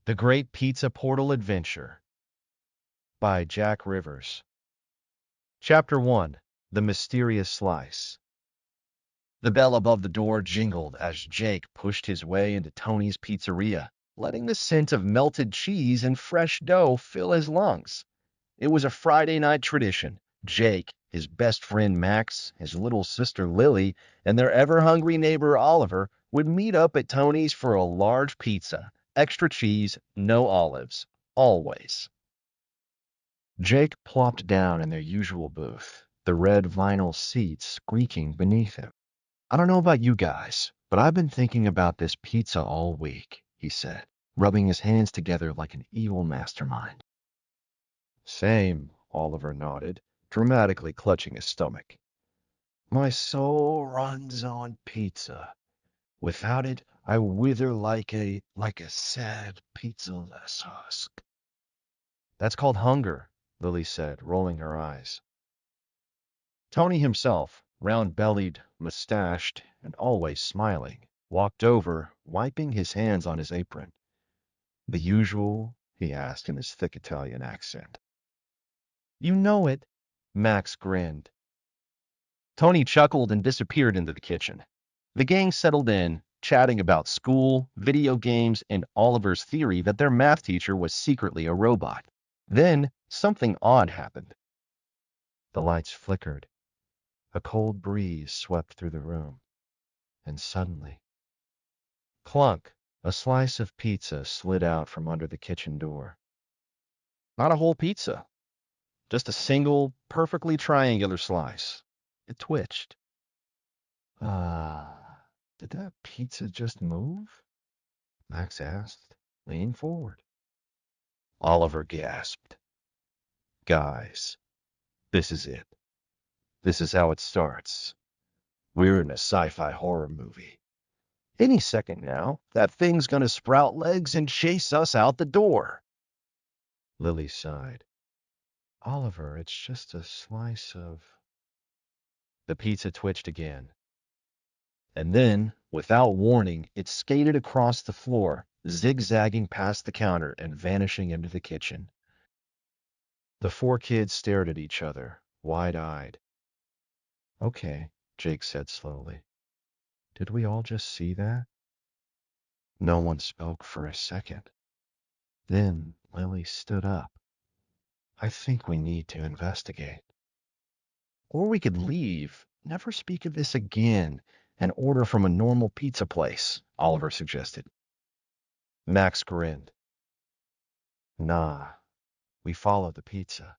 The Great Pizza Portal Adventure by Jack Rivers. Chapter 1. The Mysterious Slice. The bell above the door jingled as Jake pushed his way into Tony's pizzeria, letting the scent of melted cheese and fresh dough fill his lungs. It was a Friday night tradition. Jake, his best friend Max, his little sister Lily, and their ever-hungry neighbor Oliver would meet up at Tony's for a large pizza. Extra cheese, no olives. Always. Jake plopped down in their usual booth, the red vinyl seats squeaking beneath him. "I don't know about you guys, but I've been thinking about this pizza all week," he said, rubbing his hands together like an evil mastermind. "Same," Oliver nodded, dramatically clutching his stomach. "My soul runs on pizza. Without it, I wither like a sad pizza-less husk." "That's called hunger," Lily said, rolling her eyes. Tony himself, round-bellied, mustached, and always smiling, walked over, wiping his hands on his apron. "The usual?" he asked in his thick Italian accent. "You know it," Max grinned. Tony chuckled and disappeared into the kitchen. The gang settled in, chatting about school, video games, and Oliver's theory that their math teacher was secretly a robot. Then, something odd happened. The lights flickered. A cold breeze swept through the room. And suddenly, clunk, a slice of pizza slid out from under the kitchen door. Not a whole pizza, just a single, perfectly triangular slice. It twitched. Did that pizza just move?" Max asked, leaning forward. Oliver gasped. "Guys, this is it. This is how it starts. We're in a sci-fi horror movie. Any second now, that thing's gonna sprout legs and chase us out the door." Lily sighed. "Oliver, it's just a slice of..." The pizza twitched again. And then, without warning, it skated across the floor, zigzagging past the counter and vanishing into the kitchen. The four kids stared at each other, wide-eyed. "Okay," Jake said slowly. "Did we all just see that?" No one spoke for a second. Then Lily stood up. "I think we need to investigate. Or we could leave, never speak of this again, and order from a normal pizza place," Oliver suggested. Max grinned. "Nah, we follow the pizza."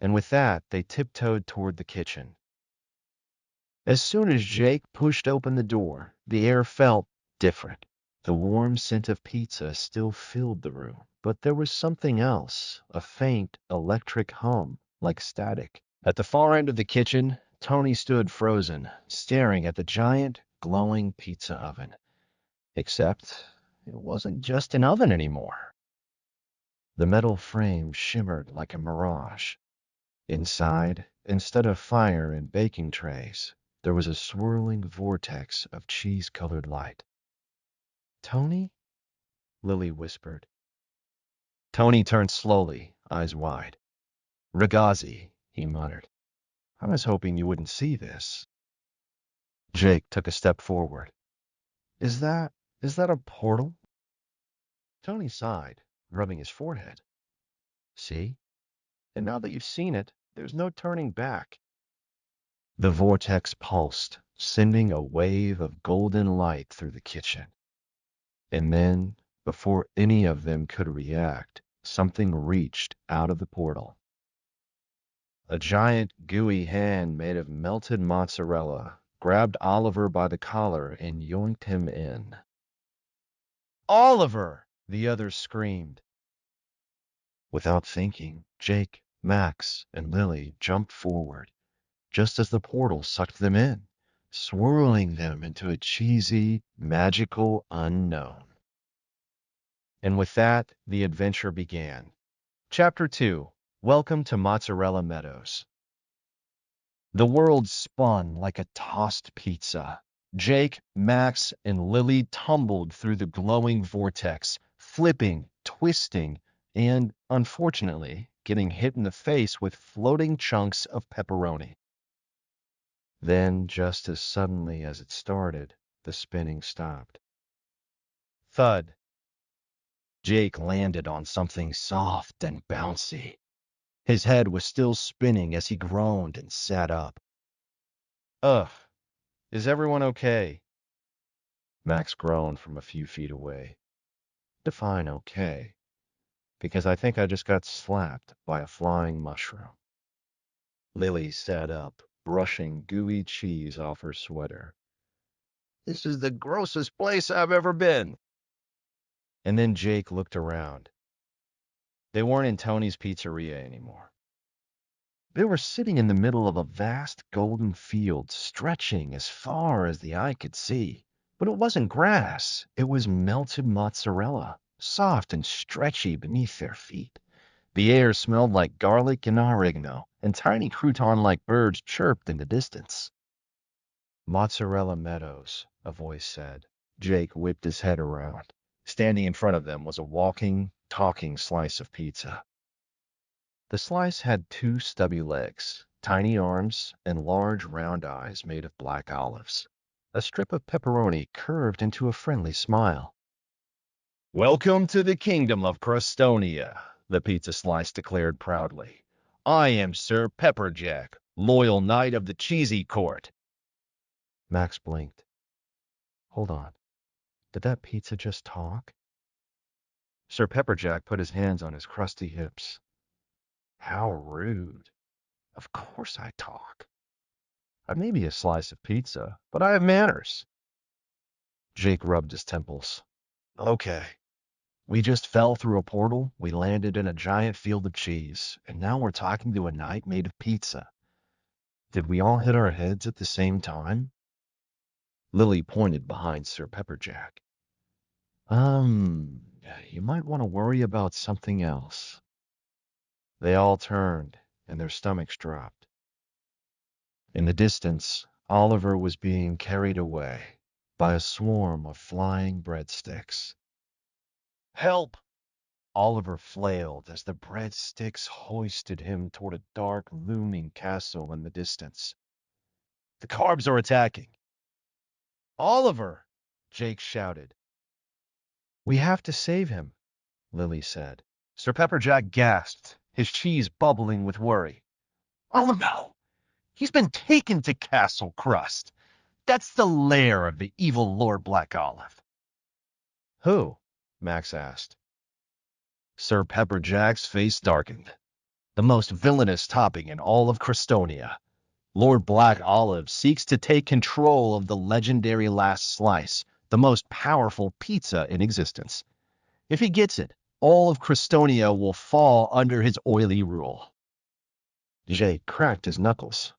And with that, they tiptoed toward the kitchen. As soon as Jake pushed open the door, the air felt different. The warm scent of pizza still filled the room, but there was something else, a faint electric hum, like static. At the far end of the kitchen, Tony stood frozen, staring at the giant, glowing pizza oven. Except it wasn't just an oven anymore. The metal frame shimmered like a mirage. Inside, instead of fire and baking trays, there was a swirling vortex of cheese-colored light. "Tony?" Lily whispered. Tony turned slowly, eyes wide. "Ragazzi," he muttered. "I was hoping you wouldn't see this." Jake took a step forward. Is that a portal?" Tony sighed, rubbing his forehead. "See? And now that you've seen it, there's no turning back." The vortex pulsed, sending a wave of golden light through the kitchen. And then, before any of them could react, something reached out of the portal. A giant, gooey hand made of melted mozzarella grabbed Oliver by the collar and yoinked him in. "Oliver!" the others screamed. Without thinking, Jake, Max, and Lily jumped forward, just as the portal sucked them in, swirling them into a cheesy, magical unknown. And with that, the adventure began. Chapter 2. Welcome to Mozzarella Meadows. The world spun like a tossed pizza. Jake, Max, and Lily tumbled through the glowing vortex, flipping, twisting, and, unfortunately, getting hit in the face with floating chunks of pepperoni. Then, just as suddenly as it started, the spinning stopped. Thud. Jake landed on something soft and bouncy. His head was still spinning as he groaned and sat up. Ugh, is everyone okay? Max groaned from a few feet away. Define okay, because I think I just got slapped by a flying mushroom. Lily sat up, brushing gooey cheese off her sweater. This is the grossest place I've ever been. And then Jake looked around. They weren't in Tony's pizzeria anymore. They were sitting in the middle of a vast golden field stretching as far as the eye could see. But it wasn't grass. It was melted mozzarella, soft and stretchy beneath their feet. The air smelled like garlic and oregano, and tiny crouton-like birds chirped in the distance. Mozzarella Meadows, a voice said. Jake whipped his head around. Standing in front of them was a walking, talking slice of pizza. The slice had two stubby legs, tiny arms, and large round eyes made of black olives. A strip of pepperoni curved into a friendly smile. Welcome to the kingdom of Crustonia, the pizza slice declared proudly. I am Sir Pepperjack, loyal knight of the cheesy court. Max blinked. Hold on. Did that pizza just talk? Sir Pepperjack put his hands on his crusty hips. How rude. Of course I talk. I may be a slice of pizza, but I have manners. Jake rubbed his temples. Okay. We just fell through a portal, we landed in a giant field of cheese, and now we're talking to a knight made of pizza. Did we all hit our heads at the same time? Lily pointed behind Sir Pepperjack. You might want to worry about something else. They all turned, and their stomachs dropped. In the distance, Oliver was being carried away by a swarm of flying breadsticks. Help! Oliver flailed as the breadsticks hoisted him toward a dark, looming castle in the distance. The carbs are attacking. Oliver! Jake shouted. We have to save him, Lily said. Sir Pepperjack gasped, his cheese bubbling with worry. Oh no! He's been taken to Castle Crust. That's the lair of the evil Lord Black Olive. Who? Max asked. Sir Pepperjack's face darkened. The most villainous topping in all of Crestonia. Lord Black Olive seeks to take control of the legendary last slice, the most powerful pizza in existence. If he gets it, all of Crestonia will fall under his oily rule. Jake cracked his knuckles.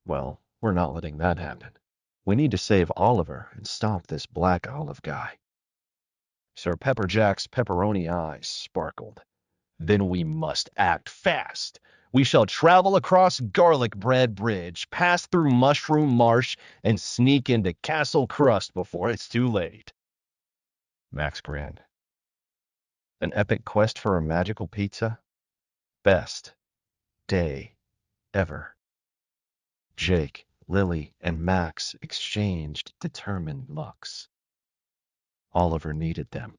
Well, we're not letting that happen. We need to save Oliver and stop this Black Olive guy. Sir Pepperjack's pepperoni eyes sparkled. Then we must act fast. We shall travel across Garlic Bread Bridge, pass through Mushroom Marsh, and sneak into Castle Crust before it's too late. Max grinned. An epic quest for a magical pizza? Best day ever. Jake, Lily, and Max exchanged determined looks. Oliver needed them.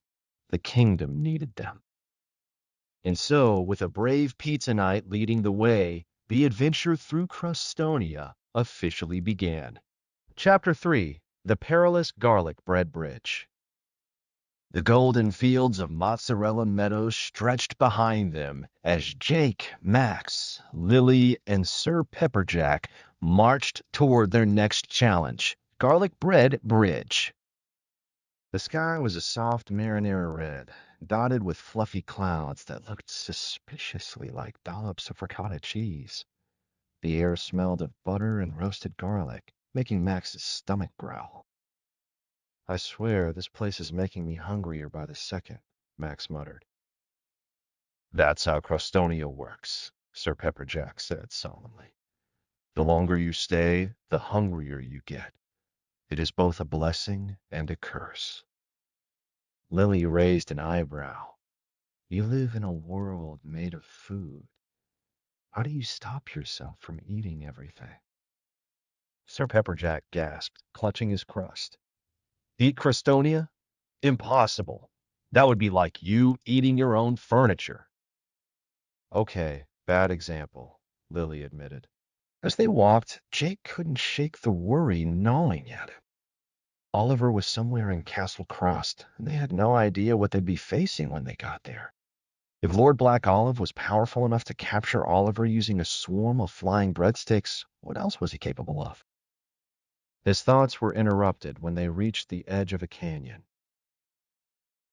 The kingdom needed them. And so, with a brave pizza knight leading the way, the adventure through Crustonia officially began. Chapter 3: The Perilous Garlic Bread Bridge. The golden fields of Mozzarella Meadows stretched behind them as Jake, Max, Lily, and Sir Pepperjack marched toward their next challenge, Garlic Bread Bridge. The sky was a soft marinara red, dotted with fluffy clouds that looked suspiciously like dollops of ricotta cheese. The air smelled of butter and roasted garlic, making Max's stomach growl. I swear this place is making me hungrier by the second, Max muttered. That's how Crustonia works, Sir Pepperjack said solemnly. The longer you stay, the hungrier you get. It is both a blessing and a curse. Lily raised an eyebrow. You live in a world made of food. How do you stop yourself from eating everything? Sir Pepperjack gasped, clutching his crust. Eat Crestonia? Impossible. That would be like you eating your own furniture. Okay, bad example, Lily admitted. As they walked, Jake couldn't shake the worry gnawing at him. Oliver was somewhere in Castle Crossed, and they had no idea what they'd be facing when they got there. If Lord Black Olive was powerful enough to capture Oliver using a swarm of flying breadsticks, what else was he capable of? His thoughts were interrupted when they reached the edge of a canyon.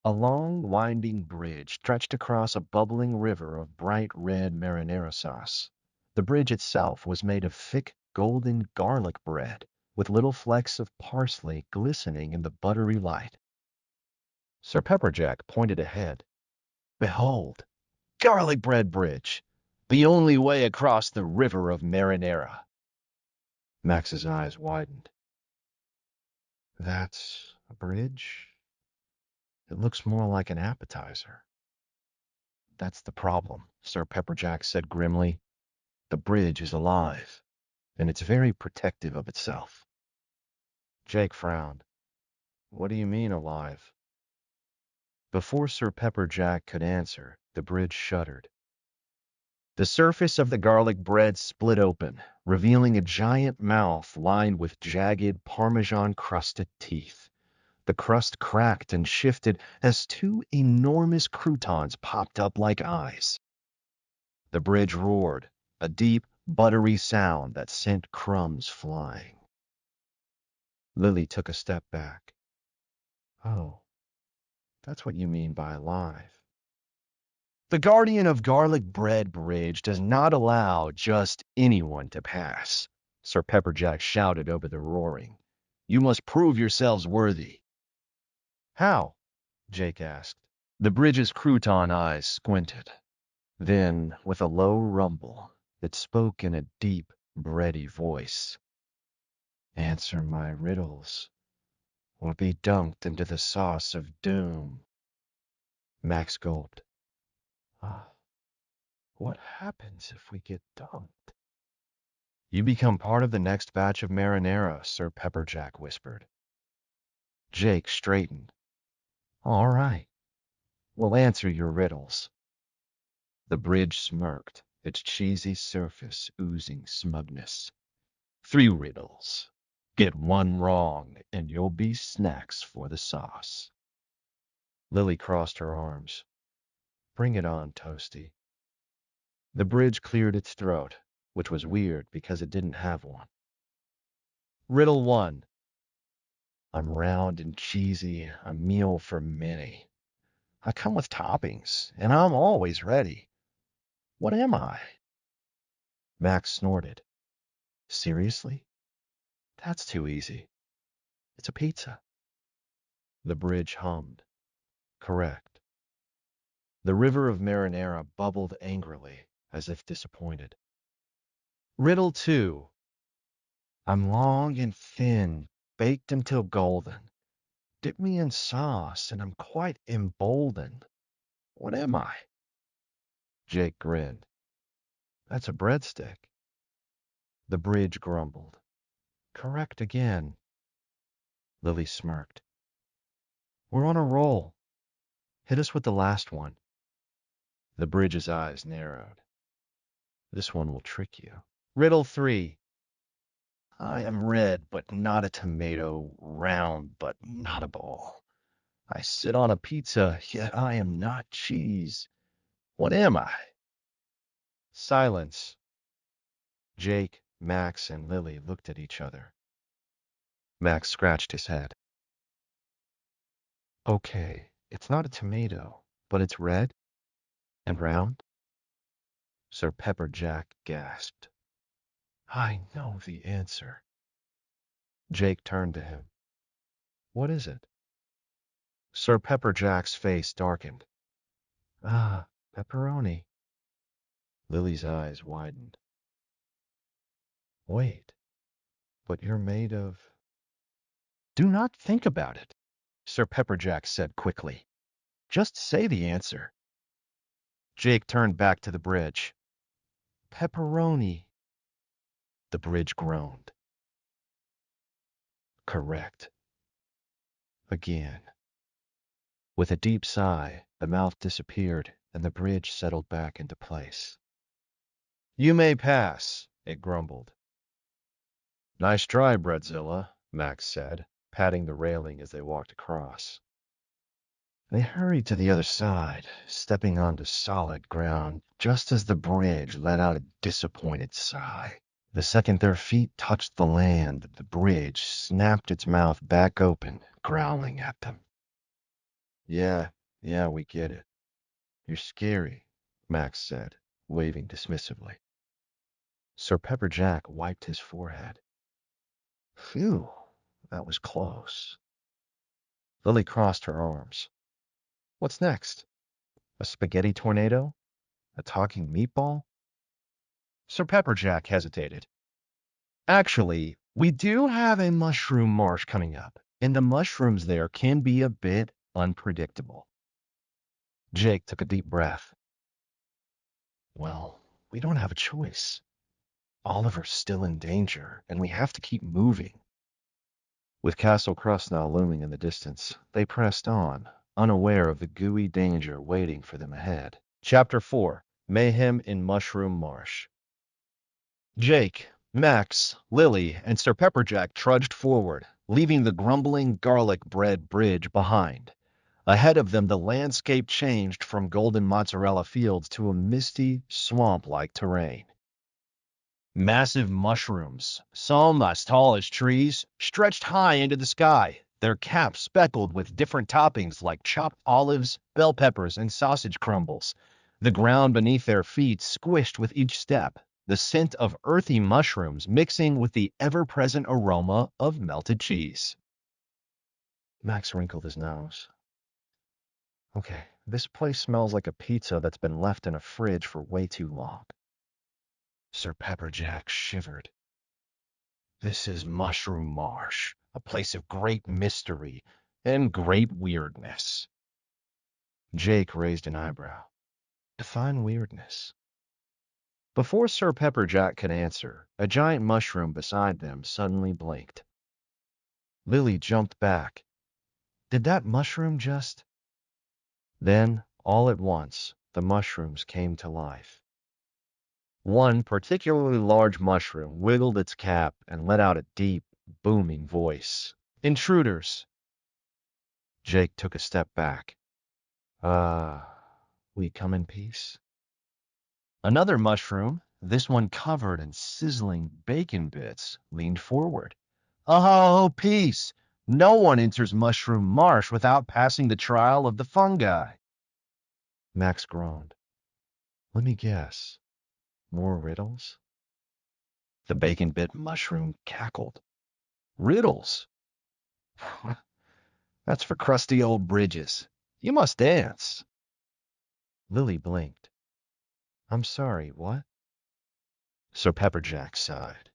A long, winding bridge stretched across a bubbling river of bright red marinara sauce. The bridge itself was made of thick, golden garlic bread, with little flecks of parsley glistening in the buttery light. Sir Pepperjack pointed ahead. Behold, Garlic Bread Bridge, the only way across the river of marinara. Max's eyes widened. That's a bridge? It looks more like an appetizer. That's the problem, Sir Pepperjack said grimly. The bridge is alive, and it's very protective of itself. Jake frowned. What do you mean alive? Before Sir Pepperjack could answer, the bridge shuddered. The surface of the garlic bread split open, revealing a giant mouth lined with jagged, Parmesan-crusted teeth. The crust cracked and shifted as two enormous croutons popped up like eyes. The bridge roared, a deep, buttery sound that sent crumbs flying. Lily took a step back. Oh, that's what you mean by alive. The Guardian of Garlic Bread Bridge does not allow just anyone to pass, Sir Pepperjack shouted over the roaring. You must prove yourselves worthy. How? Jake asked. The bridge's crouton eyes squinted. Then, with a low rumble, it spoke in a deep, bready voice. Answer my riddles, or be dunked into the sauce of doom. Max gulped. Ah, what happens if we get dunked? You become part of the next batch of marinara, Sir Pepperjack whispered. Jake straightened. All right, we'll answer your riddles. The bridge smirked, its cheesy surface oozing smugness. 3 riddles. Get 1 wrong, and you'll be snacks for the sauce. Lily crossed her arms. Bring it on, Toasty. The bridge cleared its throat, which was weird because it didn't have one. Riddle 1. I'm round and cheesy, a meal for many. I come with toppings, and I'm always ready. What am I? Max snorted. Seriously? That's too easy. It's a pizza. The bridge hummed. Correct. The river of marinara bubbled angrily, as if disappointed. Riddle 2. I'm long and thin, baked until golden. Dip me in sauce, and I'm quite emboldened. What am I? Jake grinned. That's a breadstick. The bridge grumbled. Correct again. Lily smirked. We're on a roll. Hit us with the last one. The bridge's eyes narrowed. This one will trick you. Riddle 3. I am red, but not a tomato, round, but not a ball. I sit on a pizza, yet I am not cheese. What am I? Silence. Jake, Max, and Lily looked at each other. Max scratched his head. Okay, it's not a tomato, but it's red and round. Sir Pepperjack gasped. I know the answer. Jake turned to him. What is it? Sir Pepperjack's face darkened. Ah, pepperoni. Lily's eyes widened. Wait, but you're made of... Do not think about it, Sir Pepperjack said quickly. Just say the answer. Jake turned back to the bridge. Pepperoni. The bridge groaned. Correct. Again. With a deep sigh, the mouth disappeared and the bridge settled back into place. You may pass, it grumbled. Nice try, Breadzilla, Max said, patting the railing as they walked across. They hurried to the other side, stepping onto solid ground just as the bridge let out a disappointed sigh. The second their feet touched the land, the bridge snapped its mouth back open, growling at them. Yeah, we get it. You're scary, Max said, waving dismissively. Sir Pepperjack wiped his forehead. Phew, that was close. Lily crossed her arms. What's next? A spaghetti tornado? A talking meatball? Sir Pepperjack hesitated. Actually, we do have a mushroom marsh coming up, and the mushrooms there can be a bit unpredictable. Jake took a deep breath. Well, we don't have a choice. Oliver's still in danger, and we have to keep moving. With Castle Crust now looming in the distance, they pressed on, unaware of the gooey danger waiting for them ahead. Chapter 4: Mayhem in Mushroom Marsh. Jake, Max, Lily, and Sir Pepperjack trudged forward, leaving the grumbling garlic bread bridge behind. Ahead of them, the landscape changed from golden mozzarella fields to a misty, swamp-like terrain. Massive mushrooms, some as tall as trees, stretched high into the sky, their caps speckled with different toppings like chopped olives, bell peppers, and sausage crumbles. The ground beneath their feet squished with each step, the scent of earthy mushrooms mixing with the ever-present aroma of melted cheese. Max wrinkled his nose. Okay, this place smells like a pizza that's been left in a fridge for way too long. Sir Pepperjack shivered. This is Mushroom Marsh, a place of great mystery and great weirdness. Jake raised an eyebrow. Define weirdness. Before Sir Pepperjack could answer, a giant mushroom beside them suddenly blinked. Lily jumped back. Did that mushroom just... Then, all at once, the mushrooms came to life. One particularly large mushroom wiggled its cap and let out a deep, booming voice. Intruders! Jake took a step back. We come in peace? Another mushroom, this one covered in sizzling bacon bits, leaned forward. Oh, peace! No one enters Mushroom Marsh without passing the trial of the fungi. Max groaned. Let me guess. More riddles? The bacon bit mushroom cackled. Riddles? That's for crusty old bridges. You must dance. Lily blinked. I'm sorry, what? Sir Pepperjack sighed.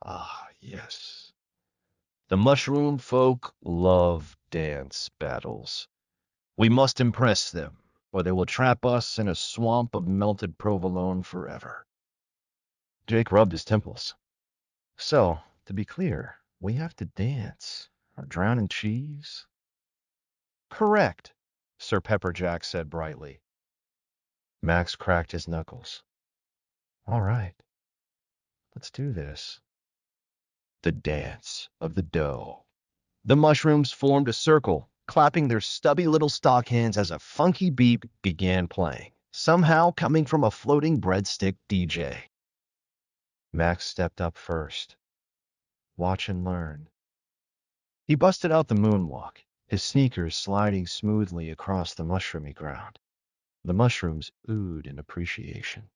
Ah, yes. The mushroom folk love dance battles. We must impress them, or they will trap us in a swamp of melted provolone forever. Jake rubbed his temples. So, to be clear, we have to dance, or drown in cheese? Correct, Sir Pepperjack said brightly. Max cracked his knuckles. All right, let's do this. The dance of the dough. The mushrooms formed a circle, clapping their stubby little stock hands as a funky beat began playing, somehow coming from a floating breadstick DJ. Max stepped up first. Watch and learn. He busted out the moonwalk, his sneakers sliding smoothly across the mushroomy ground. The mushrooms oohed in appreciation.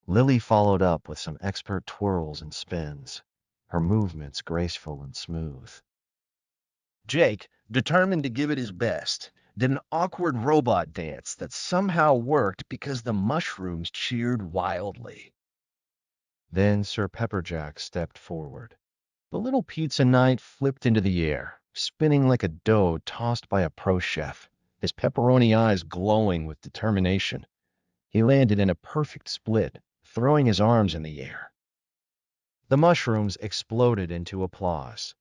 Lily followed up with some expert twirls and spins, her movements graceful and smooth. Jake, determined to give it his best, did an awkward robot dance that somehow worked because the mushrooms cheered wildly. Then Sir Pepperjack stepped forward. The little pizza knight flipped into the air, spinning like a dough tossed by a pro chef. his pepperoni eyes glowing with determination. He landed in a perfect split, throwing his arms in the air. The mushrooms exploded into applause.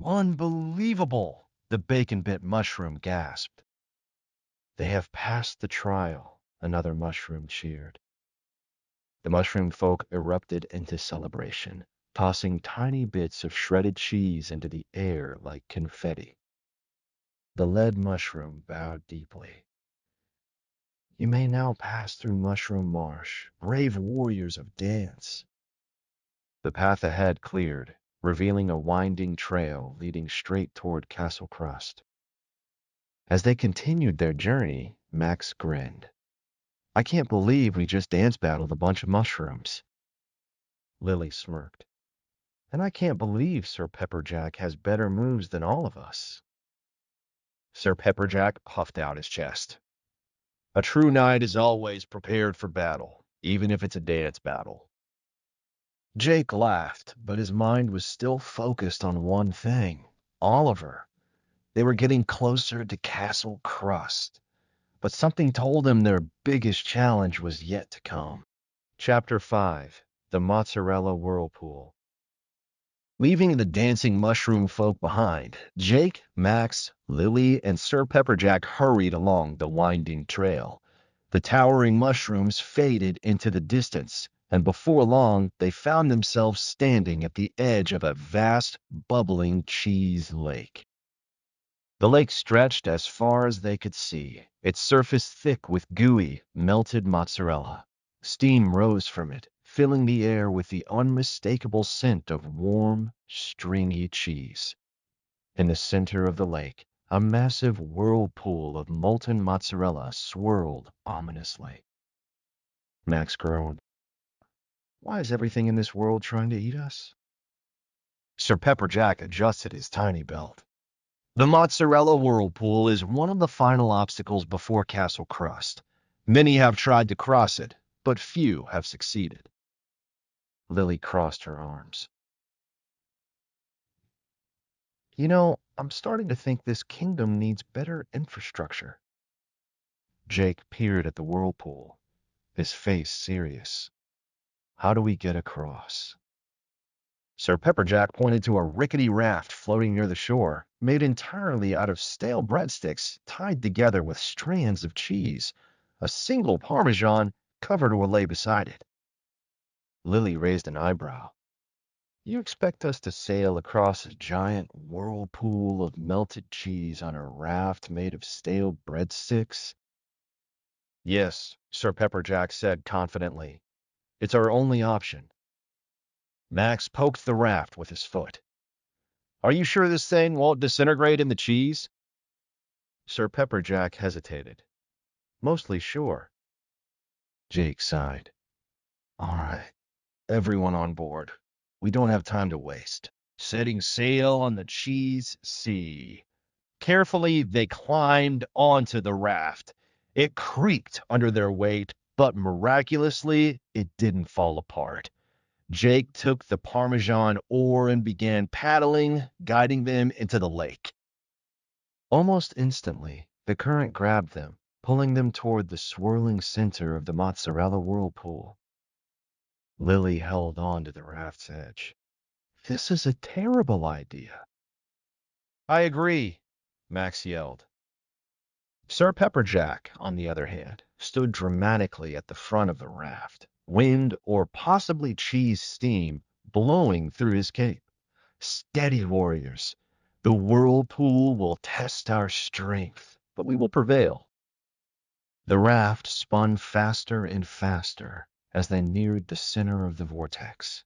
"Unbelievable!" the bacon-bit mushroom gasped. "They have passed the trial," another mushroom cheered. The mushroom folk erupted into celebration, tossing tiny bits of shredded cheese into the air like confetti. The lead mushroom bowed deeply. "You may now pass through Mushroom Marsh, brave warriors of dance." The path ahead cleared, revealing a winding trail leading straight toward Castle Crust. As they continued their journey, Max grinned. "I can't believe we just dance battled a bunch of mushrooms." Lily smirked. "And I can't believe Sir Pepperjack has better moves than all of us." Sir Pepperjack puffed out his chest. "A true knight is always prepared for battle, even if it's a dance battle." Jake laughed, but his mind was still focused on one thing: Oliver. They were getting closer to Castle Crust, but something told him their biggest challenge was yet to come. Chapter 5: The Mozzarella Whirlpool. Leaving the dancing mushroom folk behind, Jake, Max, Lily, and Sir Pepperjack hurried along the winding trail. The towering mushrooms faded into the distance, and before long they found themselves standing at the edge of a vast, bubbling cheese lake. The lake stretched as far as they could see, its surface thick with gooey, melted mozzarella. Steam rose from it, filling the air with the unmistakable scent of warm, stringy cheese. In the center of the lake, a massive whirlpool of molten mozzarella swirled ominously. Max groaned. "Why is everything in this world trying to eat us?" Sir Pepperjack adjusted his tiny belt. "The mozzarella whirlpool is one of the final obstacles before Castle Crust. Many have tried to cross it, but few have succeeded." Lily crossed her arms. I'm starting to think this kingdom needs better infrastructure." Jake peered at the whirlpool, his face serious. "How do we get across?" Sir Pepperjack pointed to a rickety raft floating near the shore, made entirely out of stale breadsticks tied together with strands of cheese. A single Parmesan cover will lay beside it. Lily raised an eyebrow. "You expect us to sail across a giant whirlpool of melted cheese on a raft made of stale breadsticks?" "Yes," Sir Pepperjack said confidently. "It's our only option." Max poked the raft with his foot. "Are you sure this thing won't disintegrate in the cheese?" Sir Pepperjack hesitated. "Mostly sure." Jake sighed. "All right, everyone on board. We don't have time to waste." Setting sail on the cheese sea. Carefully, they climbed onto the raft. It creaked under their weight, but miraculously, it didn't fall apart. Jake took the Parmesan oar and began paddling, guiding them into the lake. Almost instantly, the current grabbed them, pulling them toward the swirling center of the mozzarella whirlpool. Lily held on to the raft's edge. "This is a terrible idea." "I agree," Max yelled. Sir Pepperjack, on the other hand, stood dramatically at the front of the raft, wind or possibly cheese steam blowing through his cape. "Steady, warriors. The whirlpool will test our strength, but we will prevail." The raft spun faster and faster as they neared the center of the vortex.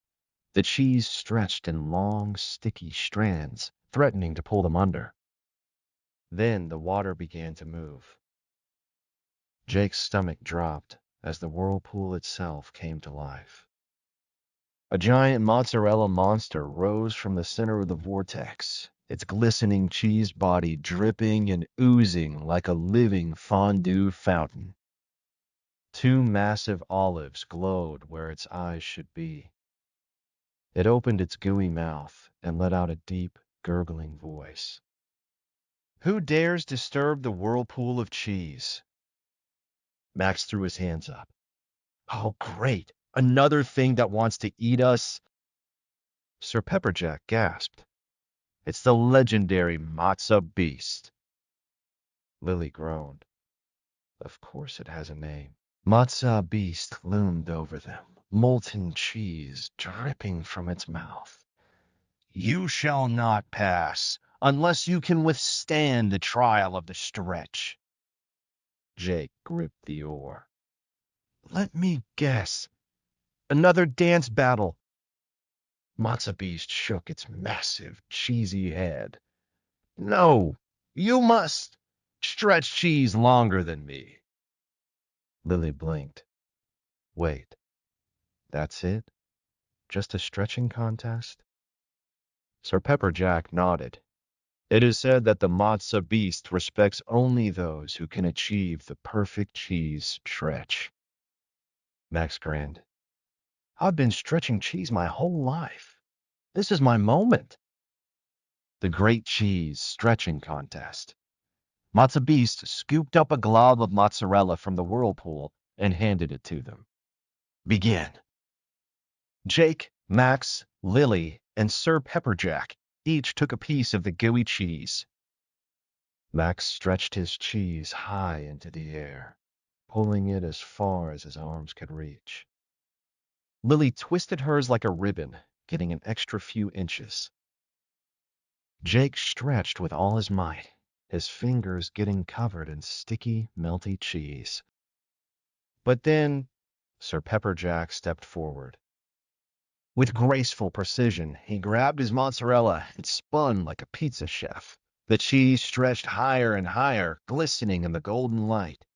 The cheese stretched in long, sticky strands, threatening to pull them under. Then the water began to move. Jake's stomach dropped as the whirlpool itself came to life. A giant mozzarella monster rose from the center of the vortex, its glistening cheese body dripping and oozing like a living fondue fountain. Two massive olives glowed where its eyes should be. It opened its gooey mouth and let out a deep, gurgling voice. Who dares disturb the whirlpool of cheese? Max threw his hands up. Oh, great. Another thing that wants to eat us? Sir Pepperjack gasped. It's the legendary matzo beast. Lily groaned. Of course it has a name. Matzo beast loomed over them, molten cheese dripping from its mouth. You shall not pass unless you can withstand the trial of the stretch. Jake gripped the oar. Let me guess. Another dance battle. Matzo Beast shook its massive, cheesy head. No, you must stretch cheese longer than me. Lily blinked. Wait, that's it? Just a stretching contest? Sir Pepperjack nodded. It is said that the Matzo Beast respects only those who can achieve the perfect cheese stretch. Max grinned. I've been stretching cheese my whole life. This is my moment. The Great Cheese Stretching Contest. Matzo Beast scooped up a glob of mozzarella from the whirlpool and handed it to them. Begin. Jake, Max, Lily, and Sir Pepperjack each took a piece of the gooey cheese. Max stretched his cheese high into the air, pulling it as far as his arms could reach. Lily twisted hers like a ribbon, getting an extra few inches. Jake stretched with all his might, his fingers getting covered in sticky, melty cheese. But then Sir Pepperjack stepped forward. With graceful precision, he grabbed his mozzarella and spun like a pizza chef. The cheese stretched higher and higher, glistening in the golden light.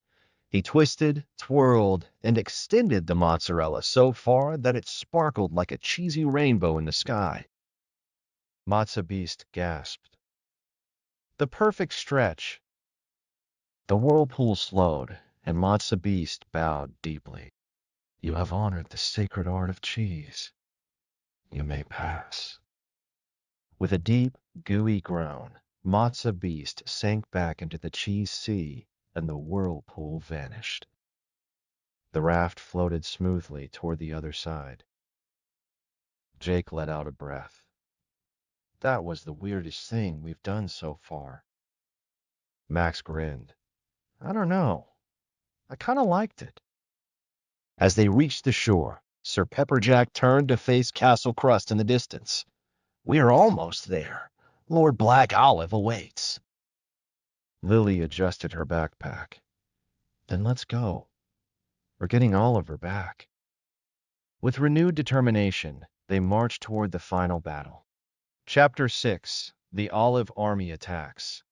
He twisted, twirled, and extended the mozzarella so far that it sparkled like a cheesy rainbow in the sky. Matzo Beast gasped. The perfect stretch. The whirlpool slowed, and Matzo Beast bowed deeply. You have honored the sacred art of cheese. You may pass. With a deep, gooey groan, Matzo Beast sank back into the cheese sea, and the whirlpool vanished. The raft floated smoothly toward the other side. Jake let out a breath. That was the weirdest thing we've done so far. Max grinned. I don't know. I kind of liked it. As they reached the shore, Sir Pepperjack turned to face Castle Crust in the distance. We're almost there. Lord Black Olive awaits. Lily adjusted her backpack. Then let's go. We're getting Oliver back. With renewed determination, they marched toward the final battle. Chapter 6. The Olive Army Attacks.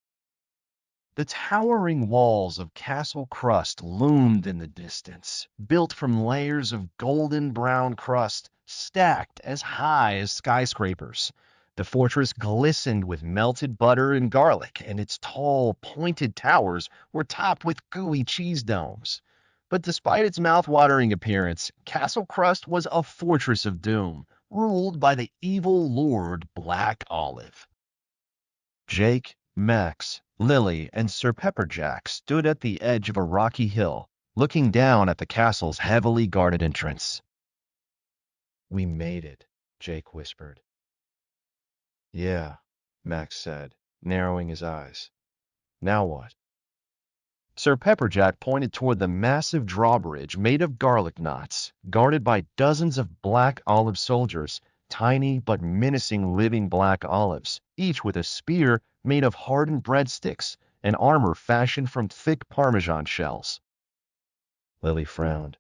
The towering walls of Castle Crust loomed in the distance, built from layers of golden brown crust stacked as high as skyscrapers. The fortress glistened with melted butter and garlic, and its tall, pointed towers were topped with gooey cheese domes. But despite its mouth-watering appearance, Castle Crust was a fortress of doom, ruled by the evil Lord Black Olive. Jake, Max, Lily, and Sir Pepperjack stood at the edge of a rocky hill, looking down at the castle's heavily guarded entrance. We made it, Jake whispered. Yeah, Max said, narrowing his eyes. Now what? Sir Pepperjack pointed toward the massive drawbridge made of garlic knots, guarded by dozens of black olive soldiers, tiny but menacing living black olives, each with a spear made of hardened breadsticks and armor fashioned from thick Parmesan shells. Lily frowned.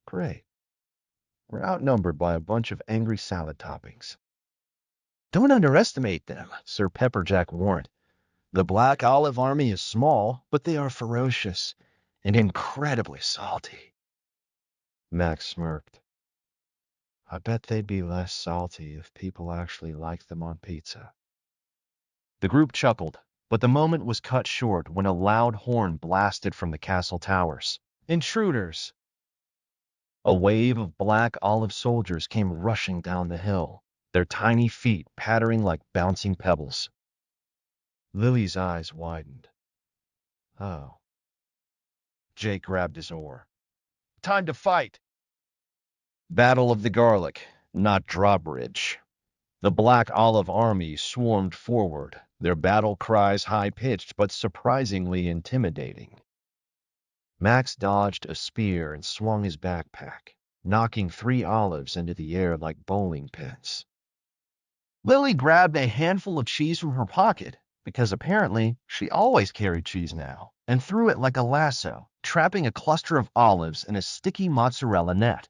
Great. We're outnumbered by a bunch of angry salad toppings. Don't underestimate them, Sir Pepperjack warned. The Black Olive Army is small, but they are ferocious and incredibly salty. Max smirked. I bet they'd be less salty if people actually liked them on pizza. The group chuckled, but the moment was cut short when a loud horn blasted from the castle towers. Intruders! A wave of black olive soldiers came rushing down the hill, their tiny feet pattering like bouncing pebbles. Lily's eyes widened. Oh. Jake grabbed his oar. Time to fight! Battle of the Garlic, not drawbridge. The Black Olive Army swarmed forward, their battle cries high-pitched but surprisingly intimidating. Max dodged a spear and swung his backpack, knocking 3 olives into the air like bowling pins. Lily grabbed a handful of cheese from her pocket, because apparently she always carried cheese now, and threw it like a lasso, trapping a cluster of olives in a sticky mozzarella net.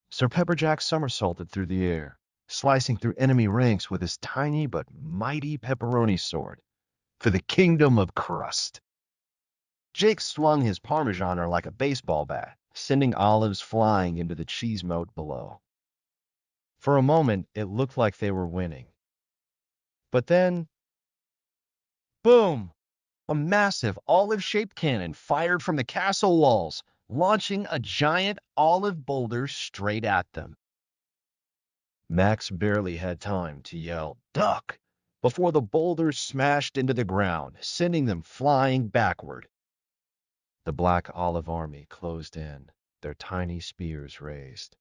Sir Pepperjack somersaulted through the air, slicing through enemy ranks with his tiny but mighty pepperoni sword for the kingdom of crust. Jake swung his parmesaner like a baseball bat, sending olives flying into the cheese moat below. For a moment, it looked like they were winning. But then, boom! A massive olive-shaped cannon fired from the castle walls, launching a giant olive boulder straight at them. Max barely had time to yell, "Duck!" before the boulders smashed into the ground, sending them flying backward. The Black Olive Army closed in, their tiny spears raised.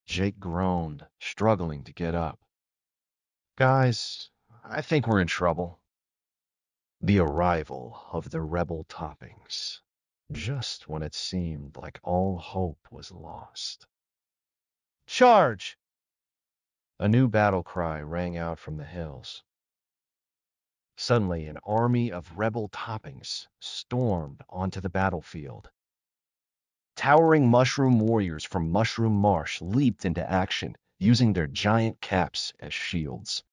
Jake groaned, struggling to get up. Guys, I think we're in trouble. The arrival of the rebel toppings, just when it seemed like all hope was lost. Charge! A new battle cry rang out from the hills. Suddenly, an army of rebel toppings stormed onto the battlefield. Towering mushroom warriors from Mushroom Marsh leaped into action, using their giant caps as shields.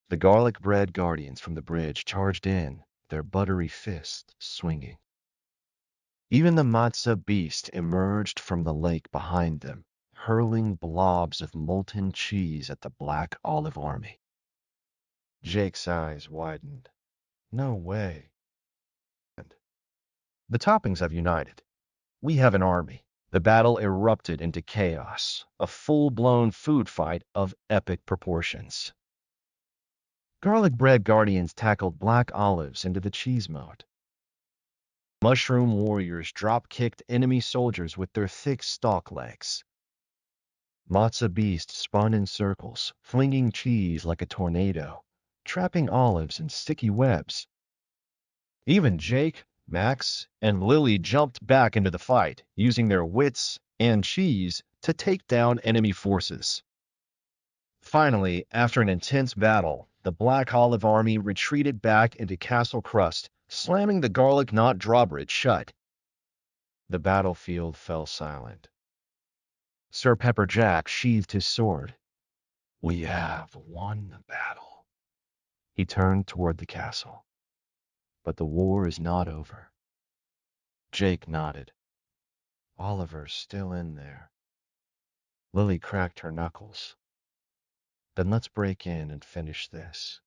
The garlic bread guardians from the bridge charged in, their buttery fists swinging. Even the matzo beast emerged from the lake behind them, hurling blobs of molten cheese at the Black Olive Army. Jake's eyes widened. No way. The toppings have united. We have an army. The battle erupted into chaos, a full-blown food fight of epic proportions. Garlic bread guardians tackled black olives into the cheese moat. Mushroom warriors drop-kicked enemy soldiers with their thick stalk legs. Matzo beast spun in circles, flinging cheese like a tornado, trapping olives in sticky webs. Even Jake, Max, and Lily jumped back into the fight, using their wits and cheese to take down enemy forces. Finally, after an intense battle, the Black Olive Army retreated back into Castle Crust, slamming the garlic knot drawbridge shut. The battlefield fell silent. Sir Pepperjack sheathed his sword. We have won the battle. He turned toward the castle. But the war is not over. Jake nodded. Oliver's still in there. Lily cracked her knuckles. Then let's break in and finish this.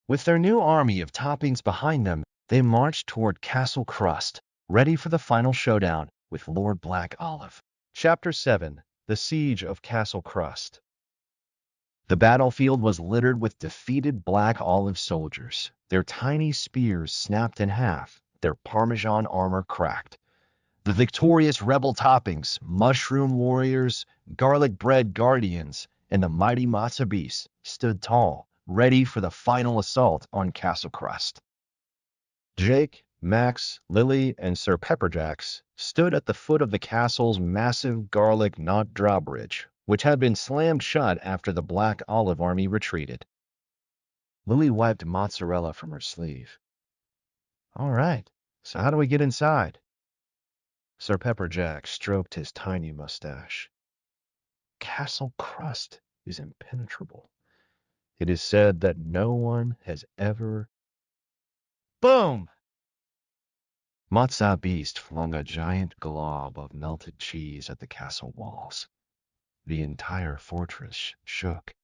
With their new army of toppings behind them, they marched toward Castle Crust, ready for the final showdown with Lord Black Olive. Chapter 7: The Siege of Castle Crust. The battlefield was littered with defeated Black Olive soldiers. Their tiny spears snapped in half, their Parmesan armor cracked. The victorious rebel toppings, mushroom warriors, garlic bread guardians, and the mighty matzo beast stood tall, ready for the final assault on Castle Crust. Jake, Max, Lily, and Sir Pepperjacks stood at the foot of the castle's massive garlic knot drawbridge, which had been slammed shut after the Black Olive Army retreated. Lily wiped mozzarella from her sleeve. All right, so how do we get inside? Sir Pepperjack stroked his tiny mustache. Castle Crust is impenetrable. It is said that no one has ever... Boom! Matzo Beast flung a giant glob of melted cheese at the castle walls. The entire fortress shook.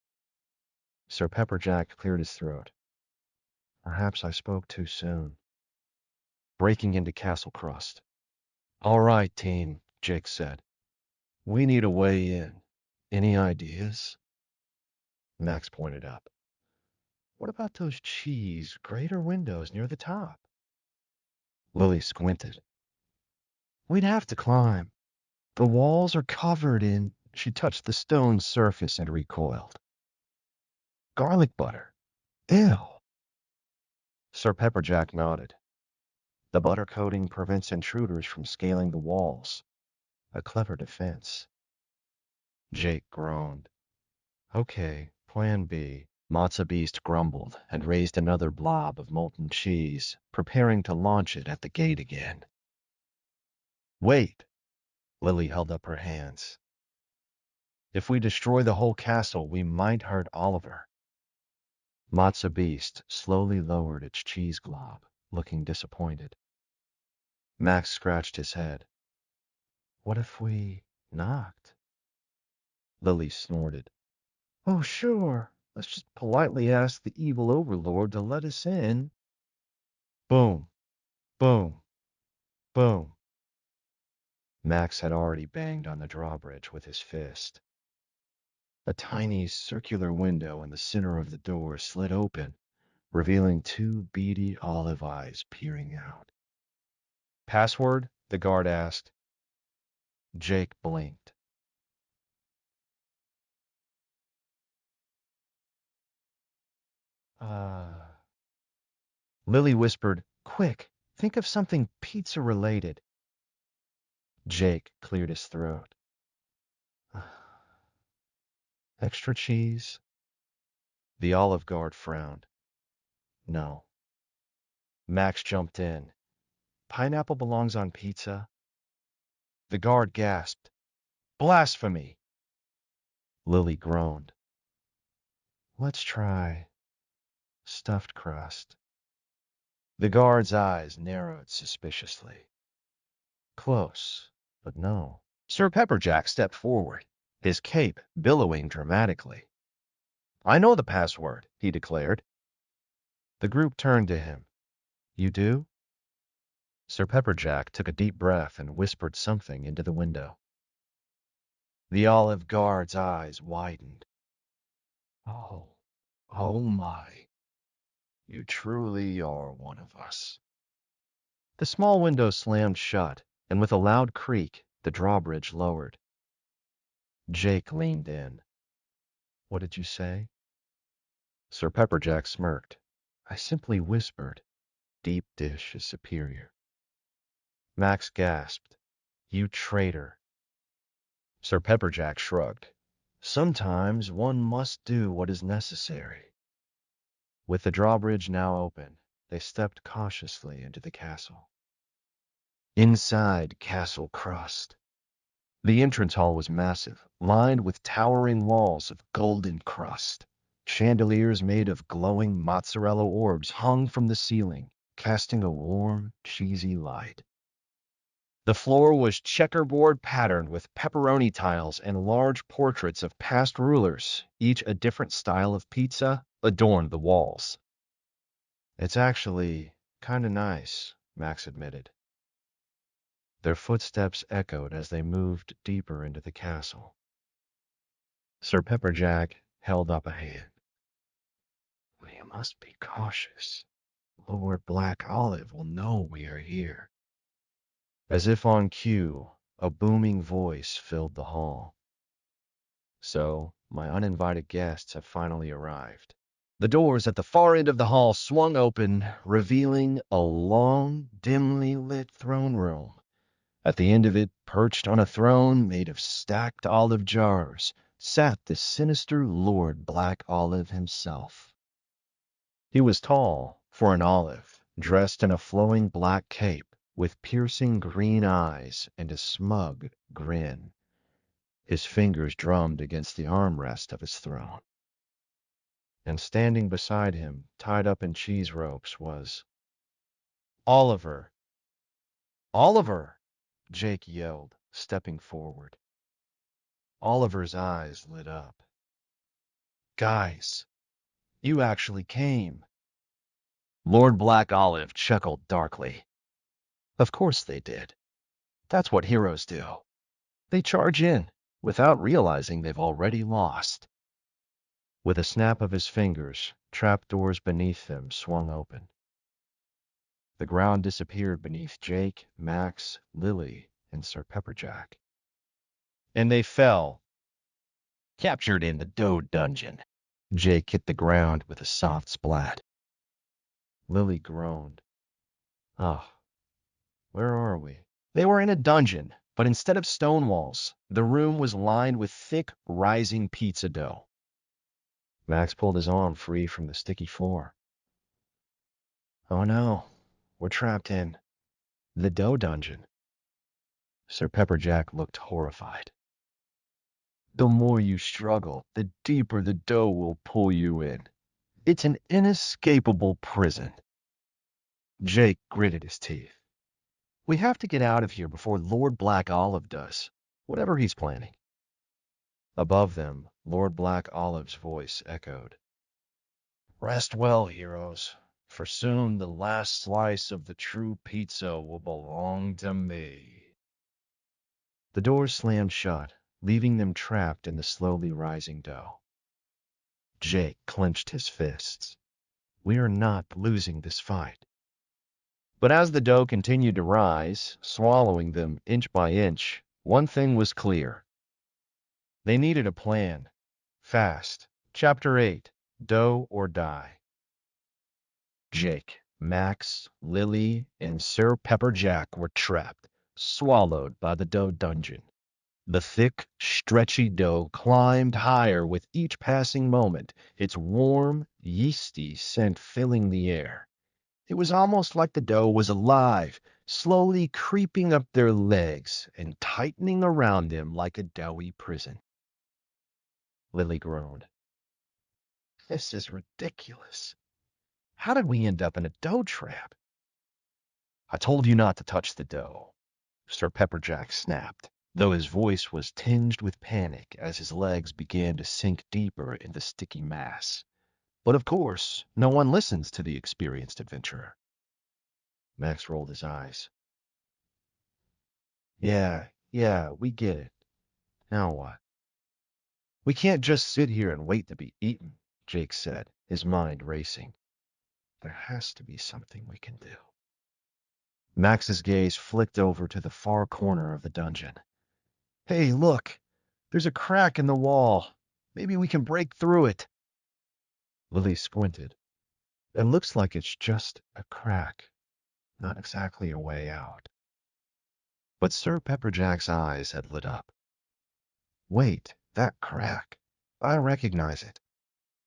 Sir Pepperjack cleared his throat. Perhaps I spoke too soon. Breaking into Castle Crust. All right, team, Jake said. We need a way in. Any ideas? Max pointed up. What about those cheese grater windows near the top? Lily squinted. We'd have to climb. The walls are covered in... She touched the stone surface and recoiled. Garlic butter. Ew. Sir Pepperjack nodded. The butter coating prevents intruders from scaling the walls. A clever defense. Jake groaned. Okay, plan B. Matzo Beast grumbled and raised another blob of molten cheese, preparing to launch it at the gate again. Wait! Lily held up her hands. If we destroy the whole castle, we might hurt Oliver. Matzo Beast slowly lowered its cheese glob, looking disappointed. Max scratched his head. What if we knocked? Lily snorted. Oh, sure. Let's just politely ask the evil overlord to let us in. Boom, boom, boom. Max had already banged on the drawbridge with his fist. A tiny circular window in the center of the door slid open, revealing two beady olive eyes peering out. Password? The guard asked. Jake blinked. Lily whispered, quick, think of something pizza-related. Jake cleared his throat. Extra cheese? The Olive Guard frowned. No. Max jumped in. Pineapple belongs on pizza? The guard gasped. Blasphemy! Lily groaned. Let's try stuffed crust. The guard's eyes narrowed suspiciously. Close, but no. Sir Pepperjack stepped forward, his cape billowing dramatically. I know the password, he declared. The group turned to him. You do? Sir Pepperjack took a deep breath and whispered something into the window. The Olive Guard's eyes widened. Oh my. You truly are one of us. The small window slammed shut, and with a loud creak, the drawbridge lowered. Jake leaned in. What did you say? Sir Pepperjack smirked. I simply whispered. Deep dish is superior. Max gasped. You traitor. Sir Pepperjack shrugged. Sometimes one must do what is necessary. With the drawbridge now open, they stepped cautiously into the castle. Inside Castle Crust. The entrance hall was massive, lined with towering walls of golden crust. Chandeliers made of glowing mozzarella orbs hung from the ceiling, casting a warm, cheesy light. The floor was checkerboard patterned with pepperoni tiles and large portraits of past rulers, each a different style of pizza, adorned the walls. It's actually kinda nice, Max admitted. Their footsteps echoed as they moved deeper into the castle. Sir Pepperjack held up a hand. We must be cautious. Lord Black Olive will know we are here. As if on cue, a booming voice filled the hall. So, my uninvited guests have finally arrived. The doors at the far end of the hall swung open, revealing a long, dimly lit throne room. At the end of it, perched on a throne made of stacked olive jars, sat the sinister Lord Black Olive himself. He was tall for an olive, dressed in a flowing black cape, with piercing green eyes and a smug grin. His fingers drummed against the armrest of his throne. And standing beside him, tied up in cheese ropes, was Oliver. Oliver! Jake yelled, stepping forward. Oliver's eyes lit up. Guys, you actually came. Lord Black Olive chuckled darkly. Of course they did. That's what heroes do. They charge in, without realizing they've already lost. With a snap of his fingers, trapdoors beneath them swung open. The ground disappeared beneath Jake, Max, Lily, and Sir Pepperjack. And they fell, captured in the dough dungeon. Jake hit the ground with a soft splat. Lily groaned. Ah, where are we? They were in a dungeon, but instead of stone walls, the room was lined with thick, rising pizza dough. Max pulled his arm free from the sticky floor. Oh no, we're trapped in the dough dungeon. Sir Pepperjack looked horrified. The more you struggle, the deeper the dough will pull you in. It's an inescapable prison. Jake gritted his teeth. We have to get out of here before Lord Black Olive does, whatever he's planning. Above them, Lord Black Olive's voice echoed. Rest well, heroes, for soon the last slice of the true pizza will belong to me. The doors slammed shut, leaving them trapped in the slowly rising dough. Jake clenched his fists. We are not losing this fight. But as the dough continued to rise, swallowing them inch by inch, one thing was clear. They needed a plan. Fast. Chapter 8. Dough or Die. Jake, Max, Lily, and Sir Pepperjack were trapped, swallowed by the dough dungeon. The thick, stretchy dough climbed higher with each passing moment, its warm, yeasty scent filling the air. It was almost like the dough was alive, slowly creeping up their legs and tightening around them like a doughy prison. Lily groaned. This is ridiculous. How did we end up in a dough trap? I told you not to touch the dough, Sir Pepperjack snapped, though his voice was tinged with panic as his legs began to sink deeper in the sticky mass. But of course, no one listens to the experienced adventurer. Max rolled his eyes. Yeah, we get it. Now what? We can't just sit here and wait to be eaten, Jake said, his mind racing. There has to be something we can do. Max's gaze flicked over to the far corner of the dungeon. Hey, look! There's a crack in the wall. Maybe we can break through it. Lily squinted. It looks like it's just a crack, not exactly a way out. But Sir Pepperjack's eyes had lit up. Wait, that crack. I recognize it.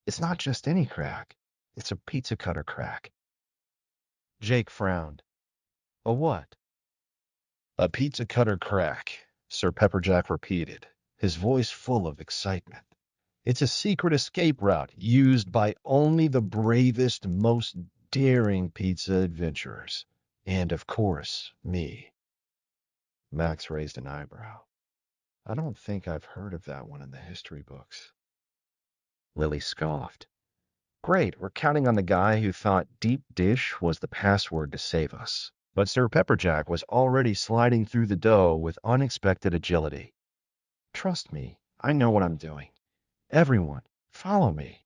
It's not just any crack. It's a pizza cutter crack. Jake frowned. A what? A pizza cutter crack, Sir Pepperjack repeated, his voice full of excitement. It's a secret escape route used by only the bravest, most daring pizza adventurers. And, of course, me. Max raised an eyebrow. I don't think I've heard of that one in the history books. Lily scoffed. Great, we're counting on the guy who thought deep dish was the password to save us. But Sir Pepperjack was already sliding through the dough with unexpected agility. Trust me, I know what I'm doing. Everyone, follow me.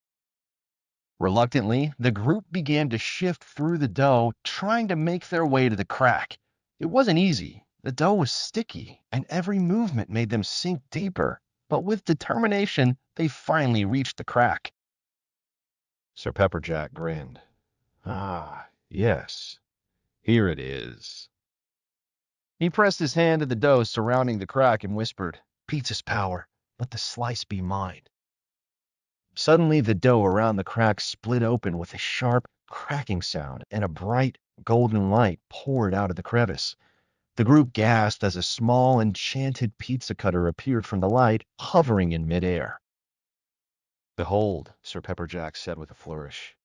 Reluctantly, the group began to shift through the dough, trying to make their way to the crack. It wasn't easy. The dough was sticky, and every movement made them sink deeper. But with determination, they finally reached the crack. Sir Pepperjack grinned. Ah, yes. Here it is. He pressed his hand to the dough surrounding the crack and whispered, Pizza's power, let the slice be mine. Suddenly, the dough around the crack split open with a sharp, cracking sound, and a bright, golden light poured out of the crevice. The group gasped as a small, enchanted pizza cutter appeared from the light, hovering in midair. Behold, Sir Pepperjack said with a flourish,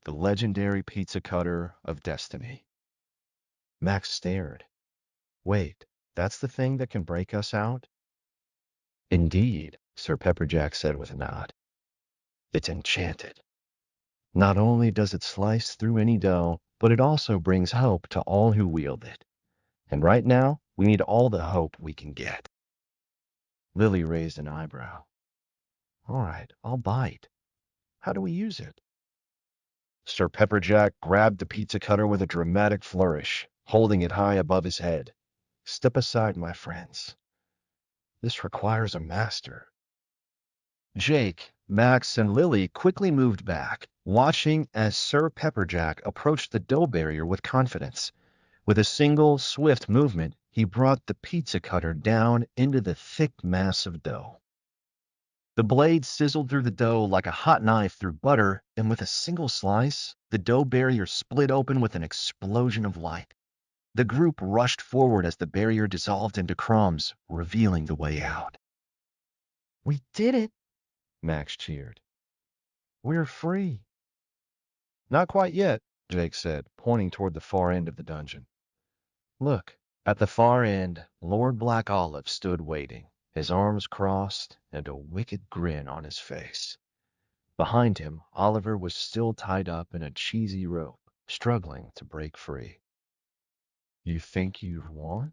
the legendary pizza cutter of destiny. Max stared. Wait, that's the thing that can break us out? Indeed, Sir Pepperjack said with a nod. It's enchanted. Not only does it slice through any dough, but it also brings hope to all who wield it. And right now, we need all the hope we can get. Lily raised an eyebrow. All right, I'll bite. How do we use it? Sir Pepperjack grabbed the pizza cutter with a dramatic flourish, holding it high above his head. Step aside, my friends. This requires a master. Jake, Max, and Lily quickly moved back, watching as Sir Pepperjack approached the dough barrier with confidence. With a single, swift movement, he brought the pizza cutter down into the thick mass of dough. The blade sizzled through the dough like a hot knife through butter, and with a single slice, the dough barrier split open with an explosion of light. The group rushed forward as the barrier dissolved into crumbs, revealing the way out. We did it, Max cheered. We're free. Not quite yet, Jake said, pointing toward the far end of the dungeon. Look, at the far end, Lord Black Olive stood waiting, his arms crossed and a wicked grin on his face. Behind him, Oliver was still tied up in a cheesy rope, struggling to break free. You think you've won?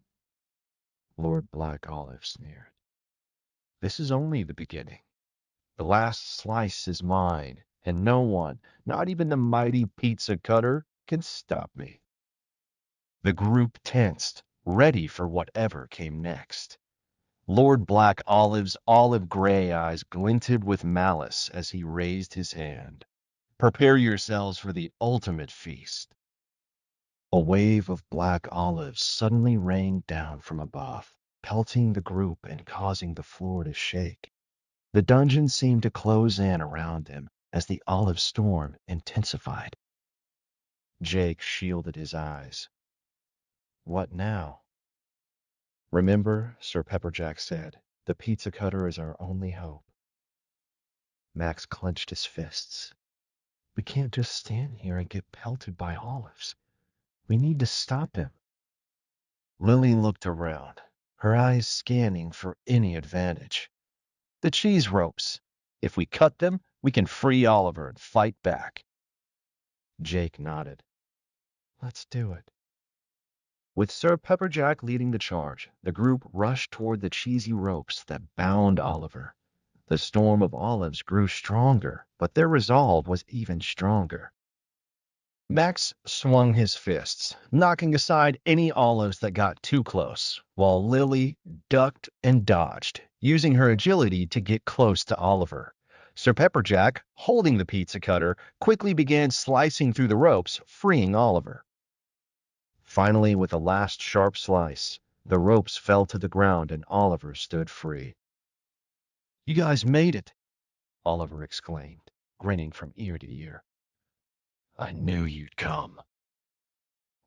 Lord Black Olive sneered. This is only the beginning. The last slice is mine, and no one, not even the mighty pizza cutter, can stop me. The group tensed, ready for whatever came next. Lord Black Olive's olive-gray eyes glinted with malice as he raised his hand. Prepare yourselves for the ultimate feast. A wave of black olives suddenly rained down from above, pelting the group and causing the floor to shake. The dungeon seemed to close in around them as the olive storm intensified. Jake shielded his eyes. What now? Remember, Sir Pepperjack said, the pizza cutter is our only hope. Max clenched his fists. We can't just stand here and get pelted by olives. We need to stop him. Lily looked around, her eyes scanning for any advantage. The cheese ropes. If we cut them, we can free Oliver and fight back. Jake nodded. Let's do it. With Sir Pepperjack leading the charge, the group rushed toward the cheesy ropes that bound Oliver. The storm of olives grew stronger, but their resolve was even stronger. Max swung his fists, knocking aside any olives that got too close, while Lily ducked and dodged, using her agility to get close to Oliver. Sir Pepperjack, holding the pizza cutter, quickly began slicing through the ropes, freeing Oliver. Finally, with a last sharp slice, the ropes fell to the ground and Oliver stood free. You guys made it, Oliver exclaimed, grinning from ear to ear. I knew you'd come.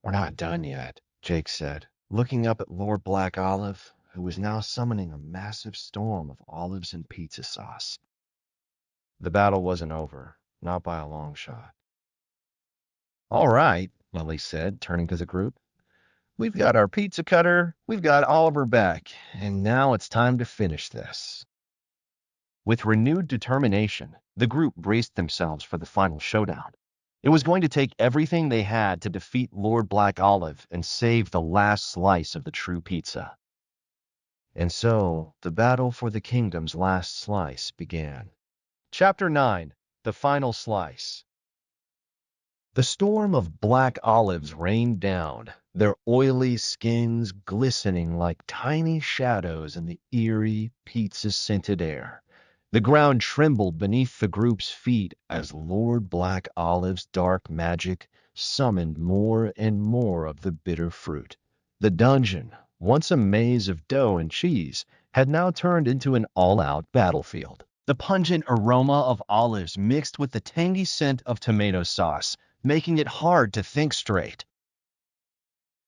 We're not done yet, Jake said, looking up at Lord Black Olive, who was now summoning a massive storm of olives and pizza sauce. The battle wasn't over, not by a long shot. All right, Lily said, turning to the group. We've got our pizza cutter, we've got Oliver back, and now it's time to finish this. With renewed determination, the group braced themselves for the final showdown. It was going to take everything they had to defeat Lord Black Olive and save the last slice of the true pizza. And so, the battle for the kingdom's last slice began. Chapter 9, The Final Slice. The storm of black olives rained down, their oily skins glistening like tiny shadows in the eerie, pizza-scented air. The ground trembled beneath the group's feet as Lord Black Olive's dark magic summoned more and more of the bitter fruit. The dungeon, once a maze of dough and cheese, had now turned into an all-out battlefield. The pungent aroma of olives mixed with the tangy scent of tomato sauce, making it hard to think straight.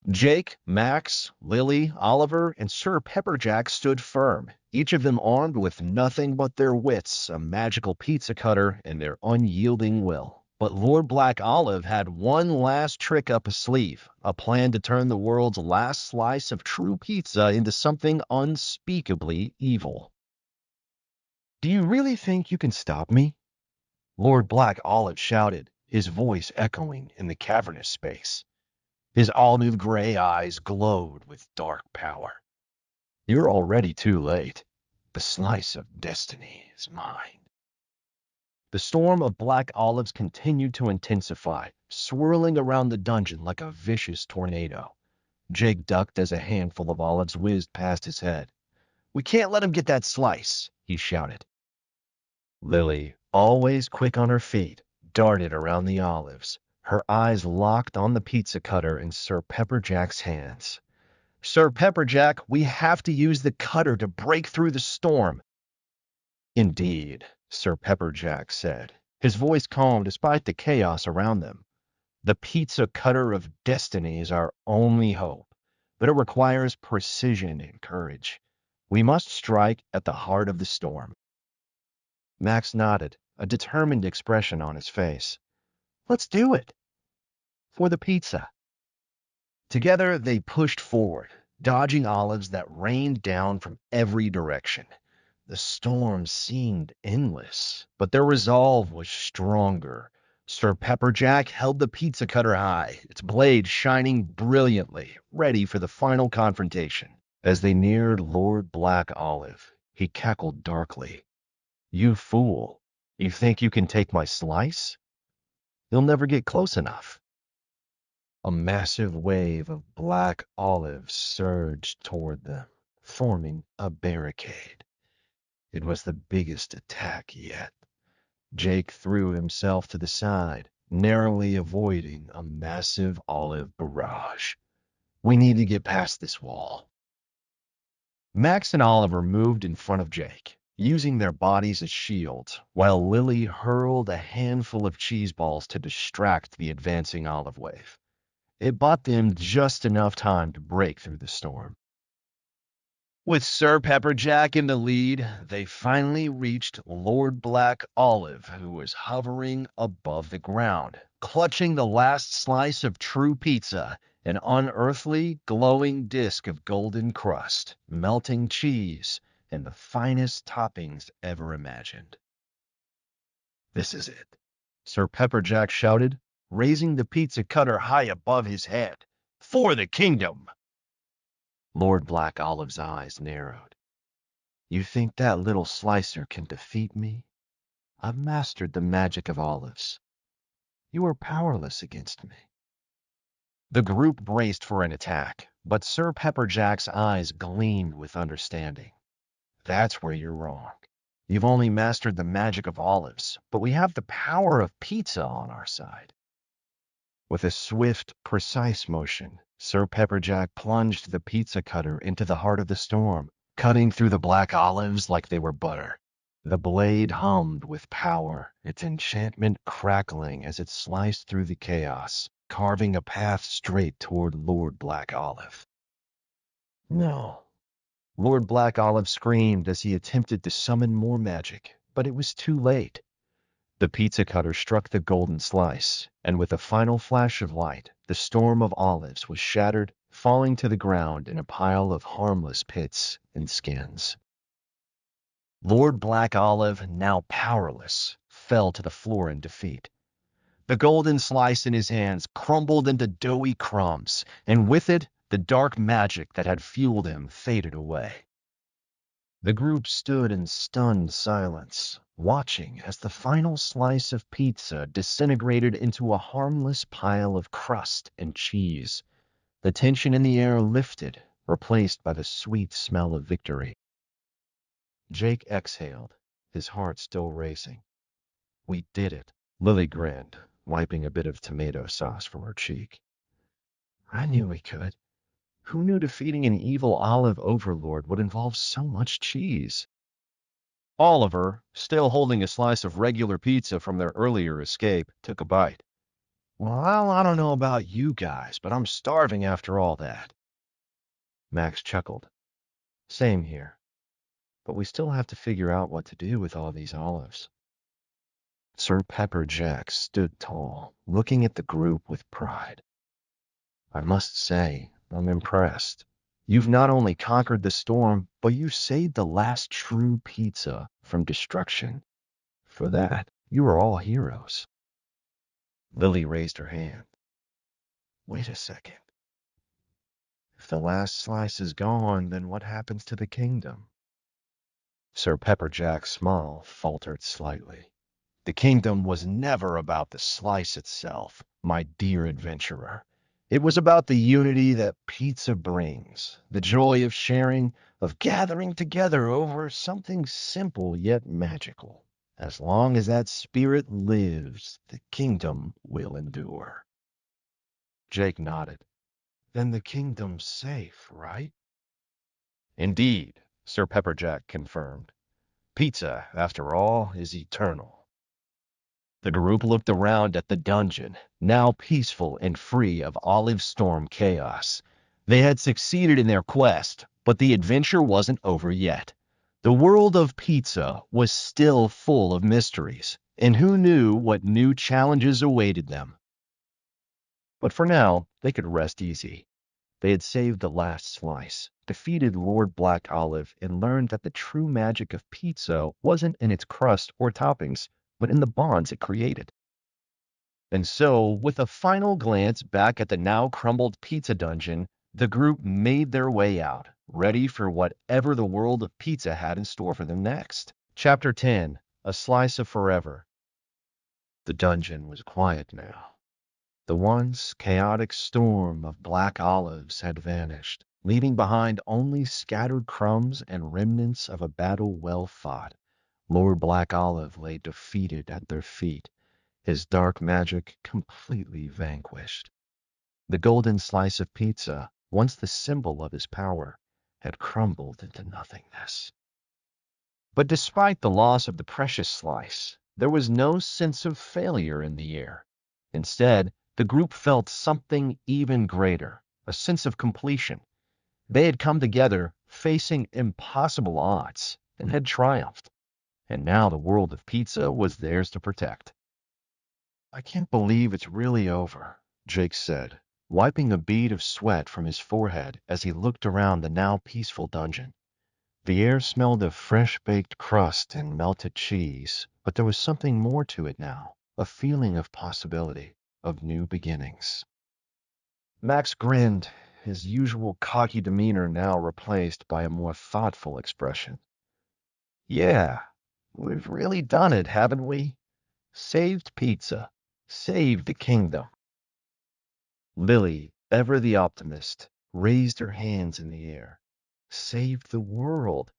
Jake, Max, Lily, Oliver, and Sir Pepperjack stood firm, each of them armed with nothing but their wits, a magical pizza cutter, and their unyielding will. But Lord Black Olive had one last trick up his sleeve, a plan to turn the world's last slice of true pizza into something unspeakably evil. Do you really think you can stop me? Lord Black Olive shouted, his voice echoing in the cavernous space. His olive gray eyes glowed with dark power. You're already too late. The slice of destiny is mine. The storm of black olives continued to intensify, swirling around the dungeon like a vicious tornado. Jake ducked as a handful of olives whizzed past his head. "We can't let him get that slice," he shouted. Lily, always quick on her feet, darted around the olives, her eyes locked on the pizza cutter in Sir Pepperjack's hands. "Sir Pepperjack, we have to use the cutter to break through the storm." "Indeed," Sir Pepperjack said, his voice calm despite the chaos around them. "The pizza cutter of destiny is our only hope, but it requires precision and courage. We must strike at the heart of the storm." Max nodded, a determined expression on his face. "Let's do it. For the pizza." Together they pushed forward, dodging olives that rained down from every direction. The storm seemed endless, but their resolve was stronger. Sir Pepperjack held the pizza cutter high, its blade shining brilliantly, ready for the final confrontation. As they neared Lord Black Olive, he cackled darkly. "You fool! You think you can take my slice? You'll never get close enough." A massive wave of black olives surged toward them, forming a barricade. It was the biggest attack yet. Jake threw himself to the side, narrowly avoiding a massive olive barrage. "We need to get past this wall." Max and Oliver moved in front of Jake, using their bodies as shields, while Lily hurled a handful of cheese balls to distract the advancing olive wave. It bought them just enough time to break through the storm. With Sir Pepperjack in the lead, they finally reached Lord Black Olive, who was hovering above the ground, clutching the last slice of true pizza, an unearthly, glowing disk of golden crust, melting cheese, and the finest toppings ever imagined. "This is it," Sir Pepperjack shouted, raising the pizza cutter high above his head. "For the kingdom!" Lord Black Olive's eyes narrowed. "You think that little slicer can defeat me? I've mastered the magic of olives. You are powerless against me." The group braced for an attack, but Sir Pepperjack's eyes gleamed with understanding. "That's where you're wrong. You've only mastered the magic of olives, but we have the power of pizza on our side." With a swift, precise motion, Sir Pepperjack plunged the pizza cutter into the heart of the storm, cutting through the black olives like they were butter. The blade hummed with power, its enchantment crackling as it sliced through the chaos, carving a path straight toward Lord Black Olive. "No." Lord Black Olive screamed as he attempted to summon more magic, but it was too late. The pizza cutter struck the golden slice, and with a final flash of light, the storm of olives was shattered, falling to the ground in a pile of harmless pits and skins. Lord Black Olive, now powerless, fell to the floor in defeat. The golden slice in his hands crumbled into doughy crumbs, and with it, the dark magic that had fueled him faded away. The group stood in stunned silence, watching as the final slice of pizza disintegrated into a harmless pile of crust and cheese. The tension in the air lifted, replaced by the sweet smell of victory. Jake exhaled, his heart still racing. "We did it," Lily grinned, wiping a bit of tomato sauce from her cheek. "I knew we could. Who knew defeating an evil olive overlord would involve so much cheese?" Oliver, still holding a slice of regular pizza from their earlier escape, took a bite. "Well, I don't know about you guys, but I'm starving after all that." Max chuckled. "Same here. But we still have to figure out what to do with all these olives." Sir Pepperjack stood tall, looking at the group with pride. "I must say, I'm impressed. You've not only conquered the storm, but you saved the last true pizza from destruction. For that, you are all heroes." Lily raised her hand. "Wait a second. If the last slice is gone, then what happens to the kingdom?" Sir Pepperjack's smile faltered slightly. The kingdom was never about the slice itself, my dear adventurer. It was about the unity that pizza brings, the joy of sharing, of gathering together over something simple yet magical. As long as that spirit lives, the kingdom will endure. Jake nodded. Then the kingdom's safe, right? Indeed, Sir Pepperjack confirmed. Pizza, after all, is eternal. The group looked around at the dungeon, now peaceful and free of Olive Storm chaos. They had succeeded in their quest, but the adventure wasn't over yet. The world of pizza was still full of mysteries, and who knew what new challenges awaited them. But for now, they could rest easy. They had saved the last slice, defeated Lord Black Olive, and learned that the true magic of pizza wasn't in its crust or toppings, but in the bonds it created. And so, with a final glance back at the now crumbled pizza dungeon, the group made their way out, ready for whatever the world of pizza had in store for them next. Chapter 10: A Slice of Forever. The dungeon was quiet now. The once chaotic storm of black olives had vanished, leaving behind only scattered crumbs and remnants of a battle well fought. Lord Black Olive lay defeated at their feet, his dark magic completely vanquished. The golden slice of pizza, once the symbol of his power, had crumbled into nothingness. But despite the loss of the precious slice, there was no sense of failure in the air. Instead, the group felt something even greater, a sense of completion. They had come together, facing impossible odds, and had triumphed. And now the world of pizza was theirs to protect. I can't believe it's really over, Jake said, wiping a bead of sweat from his forehead as he looked around the now peaceful dungeon. The air smelled of fresh-baked crust and melted cheese, but there was something more to it now, a feeling of possibility, of new beginnings. Max grinned, his usual cocky demeanor now replaced by a more thoughtful expression. Yeah, we've really done it, haven't we? Saved pizza. Saved the kingdom. Lily, ever the optimist, raised her hands in the air. Saved the world.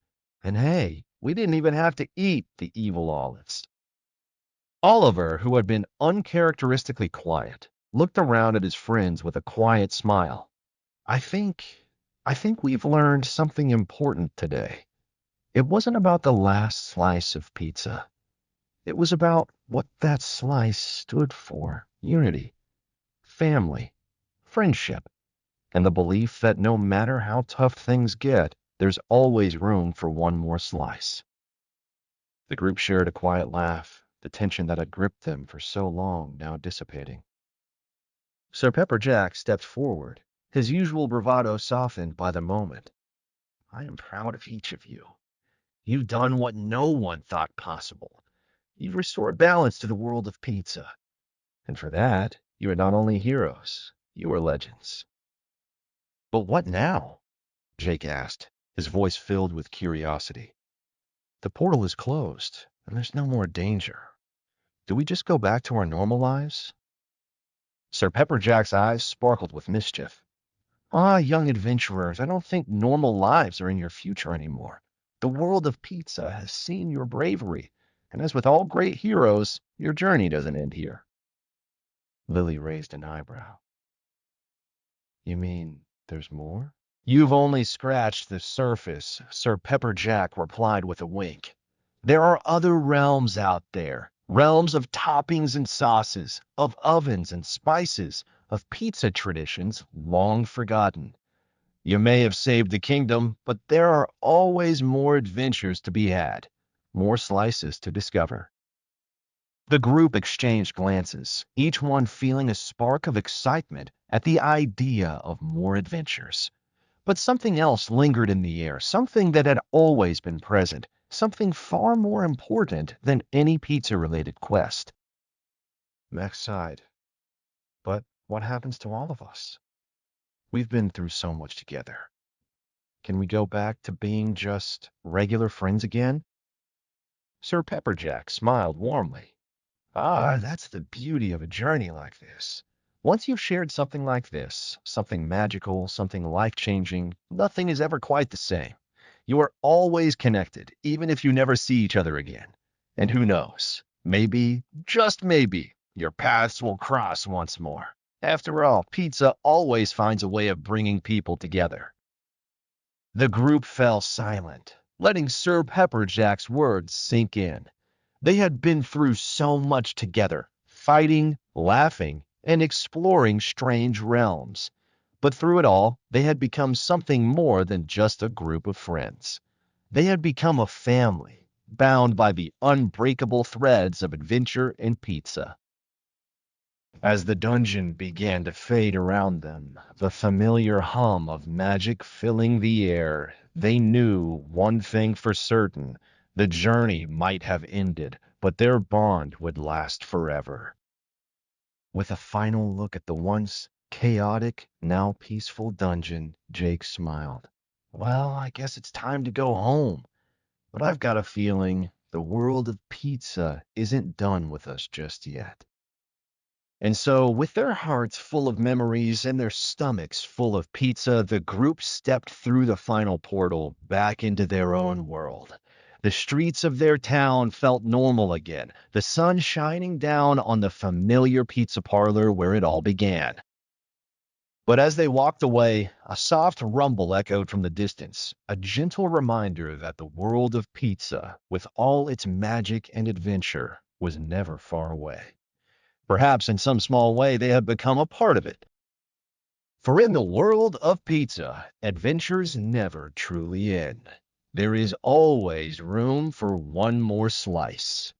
And hey, we didn't even have to eat the evil olives. Oliver, who had been uncharacteristically quiet, looked around at his friends with a quiet smile. I think, I think we've learned something important today. It wasn't about the last slice of pizza. It was about what that slice stood for: unity, family, friendship, and the belief that no matter how tough things get, there's always room for one more slice. The group shared a quiet laugh, the tension that had gripped them for so long now dissipating. Sir Pepperjack stepped forward, his usual bravado softened by the moment. I am proud of each of you. You've done what no one thought possible. You've restored balance to the world of pizza. And for that, you are not only heroes, you are legends. But what now? Jake asked, his voice filled with curiosity. The portal is closed, and there's no more danger. Do we just go back to our normal lives? Sir Pepperjack's eyes sparkled with mischief. Ah, young adventurers, I don't think normal lives are in your future anymore. The world of pizza has seen your bravery, and as with all great heroes, your journey doesn't end here. Lily raised an eyebrow. You mean there's more? You've only scratched the surface, Sir Pepperjack replied with a wink. There are other realms out there, realms of toppings and sauces, of ovens and spices, of pizza traditions long forgotten. You may have saved the kingdom, but there are always more adventures to be had, more slices to discover. The group exchanged glances, each one feeling a spark of excitement at the idea of more adventures. But something else lingered in the air, something that had always been present, something far more important than any pizza-related quest. Max sighed. But what happens to all of us? We've been through so much together. Can we go back to being just regular friends again? Sir Pepperjack smiled warmly. That's the beauty of a journey like this. Once you've shared something like this, something magical, something life-changing, nothing is ever quite the same. You are always connected, even if you never see each other again. And who knows? Maybe, just maybe, your paths will cross once more. After all, pizza always finds a way of bringing people together. The group fell silent, letting Sir Pepperjack's words sink in. They had been through so much together, fighting, laughing, and exploring strange realms. But through it all, they had become something more than just a group of friends. They had become a family, bound by the unbreakable threads of adventure and pizza. As the dungeon began to fade around them, the familiar hum of magic filling the air, they knew one thing for certain. The journey might have ended, but their bond would last forever. With a final look at the once chaotic, now peaceful dungeon, Jake smiled. Well, I guess it's time to go home, but I've got a feeling the world of pizza isn't done with us just yet. And so, with their hearts full of memories and their stomachs full of pizza, the group stepped through the final portal back into their own world. The streets of their town felt normal again, the sun shining down on the familiar pizza parlor where it all began. But as they walked away, a soft rumble echoed from the distance, a gentle reminder that the world of pizza, with all its magic and adventure, was never far away. Perhaps in some small way they had become a part of it. For in the world of pizza, adventures never truly end. There is always room for one more slice.